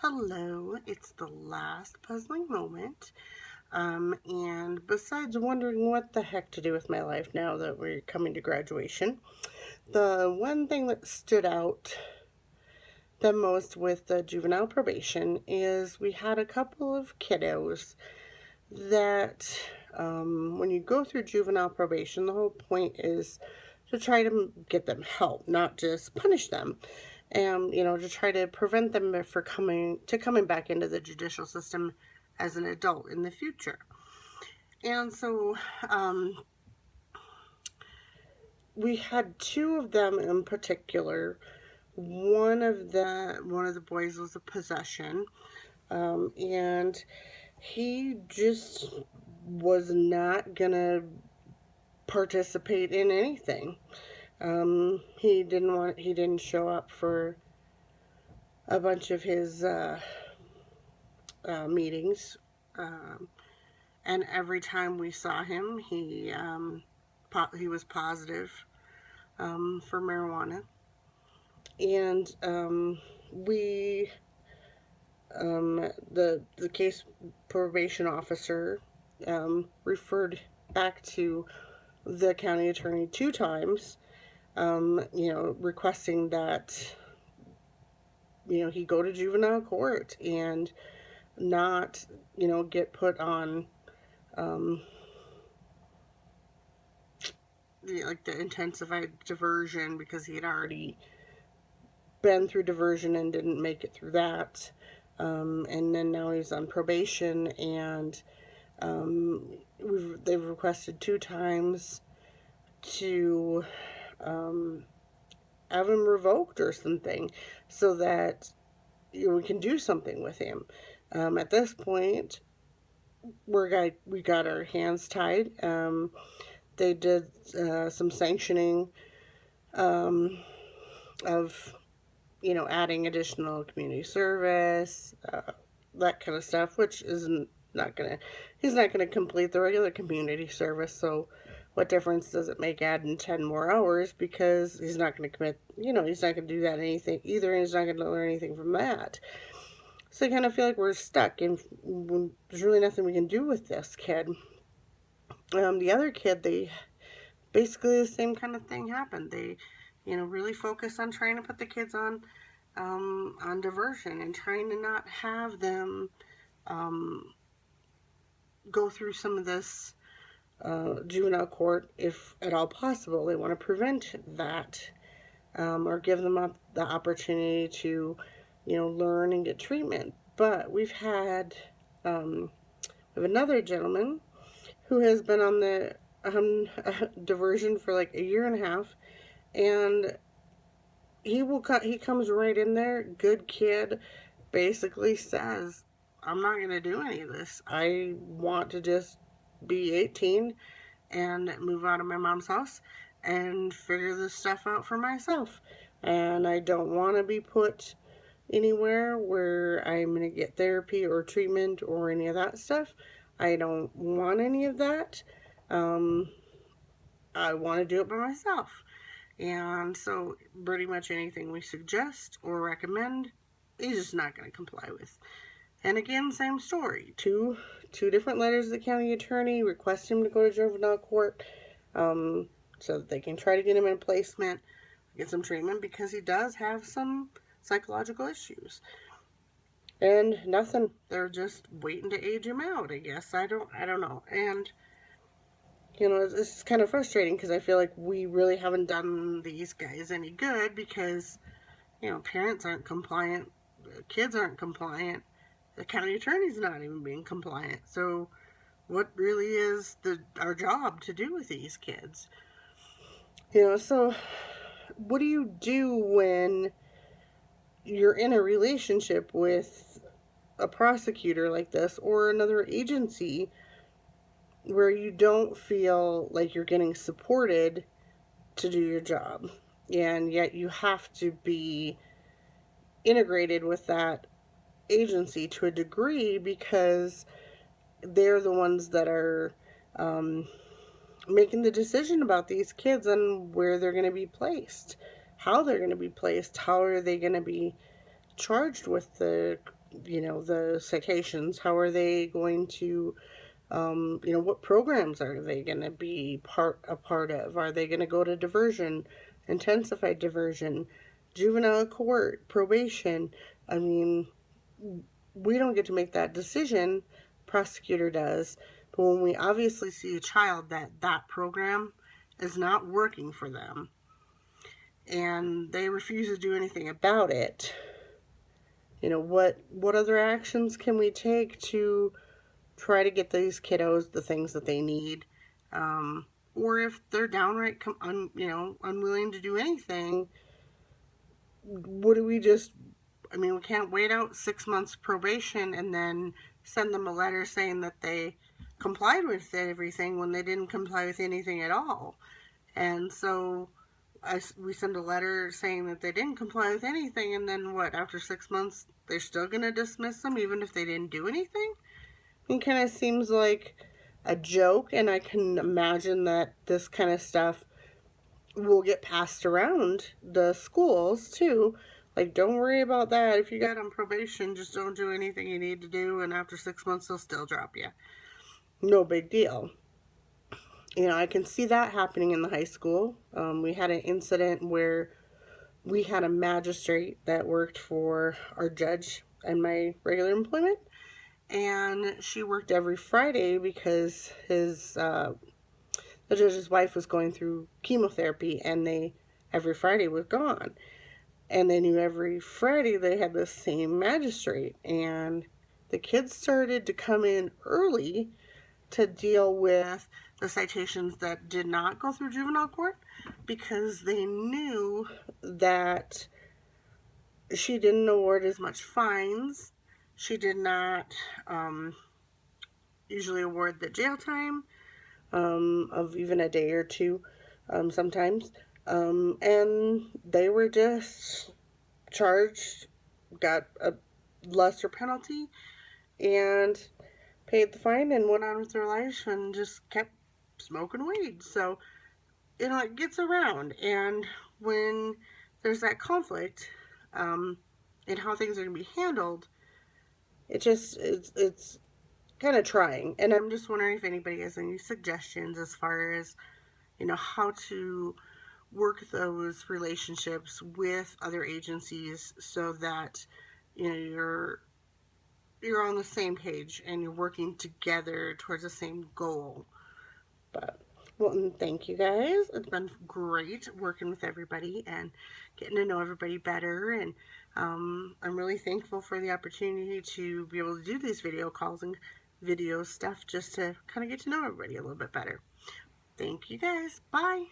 Hello, it's the last puzzling moment. And besides wondering what the heck to do with my life now that we're coming to graduation, the one thing that stood out the most with the juvenile probation is we had a couple of kiddos that, when you go through juvenile probation, the whole point is to try to get them help, not just punish them. And to try to prevent them for coming back into the judicial system as an adult in the future. And so we had two of them in particular. One of the boys was a possession, and he just was not gonna participate in anything. He didn't show up for a bunch of his meetings, and every time we saw him, he was positive for marijuana, and we the case probation officer referred back to the county attorney two times, requesting that he go to juvenile court and not get put on like the intensified diversion, because he had already been through diversion and didn't make it through that. And then now he's on probation, and they've requested two times to have him revoked or something, so that we can do something with him. At this point, we got our hands tied. They did some sanctioning of adding additional community service, that kind of stuff, which isn't not gonna he's not gonna complete the regular community service. So what difference does it make adding 10 more hours, because he's not gonna commit, he's not gonna do that anything either, and he's not gonna learn anything from that. So I kind of feel like we're stuck, and there's really nothing we can do with this kid. The other kid, they basically the same kind of thing happened. They really focus on trying to put the kids on diversion, and trying to not have them go through some of this juvenile court if at all possible. They want to prevent that, or give them the opportunity to learn and get treatment. But we have another gentleman who has been on the diversion for like a year and a half, and he comes right in there, good kid, basically says, I'm not going to do any of this. I want to just be 18 and move out of my mom's house and figure this stuff out for myself. And I don't want to be put anywhere where I'm going to get therapy or treatment or any of that stuff. I don't want any of that. I want to do it by myself. And so pretty much anything we suggest or recommend, he's just not going to comply with. And again, same story. Two different letters to the county attorney request him to go to juvenile court, so that they can try to get him in placement, get some treatment, because he does have some psychological issues. And nothing. They're just waiting to age him out, I guess. I don't know. And it's kind of frustrating, because I feel like we really haven't done these guys any good, because parents aren't compliant, kids aren't compliant, the county attorney's not even being compliant. So what really is our job to do with these kids? So what do you do when you're in a relationship with a prosecutor like this, or another agency, where you don't feel like you're getting supported to do your job, and yet you have to be integrated with that agency to a degree, because they're the ones that are making the decision about these kids and where they're going to be placed, how they're going to be placed, how are they going to be charged with the the citations? How are they going to, what programs are they going to be a part of? Are they going to go to diversion, intensified diversion, juvenile court, probation? I mean, we don't get to make that decision. Prosecutor does. But when we obviously see a child that program is not working for them and they refuse to do anything about it, what other actions can we take to try to get these kiddos the things that they need? Or if they're downright unwilling to do anything, what do we just, we can't wait out 6 months probation and then send them a letter saying that they complied with everything when they didn't comply with anything at all. And so we send a letter saying that they didn't comply with anything, and then what, after 6 months they're still going to dismiss them even if they didn't do anything? It kind of seems like a joke, and I can imagine that this kind of stuff will get passed around the schools too. Like, don't worry about that. If you got on probation, just don't do anything you need to do, and after 6 months they'll still drop you. No big deal. I can see that happening in the high school. We had an incident where we had a magistrate that worked for our judge and my regular employment, and she worked every Friday because the judge's wife was going through chemotherapy, and every Friday was gone. And they knew every Friday they had the same magistrate, and the kids started to come in early to deal with the citations that did not go through juvenile court because they knew that she didn't award as much fines. She did not usually award the jail time of even a day or two sometimes. And they were just charged, got a lesser penalty, and paid the fine and went on with their life and just kept smoking weed. So, it gets around. And when there's that conflict in how things are going to be handled, it's kind of trying. And I'm just wondering if anybody has any suggestions as far as, how to work those relationships with other agencies so that, you're on the same page and you're working together towards the same goal. But, well, thank you guys. It's been great working with everybody and getting to know everybody better. And I'm really thankful for the opportunity to be able to do these video calls and video stuff just to kind of get to know everybody a little bit better. Thank you guys. Bye.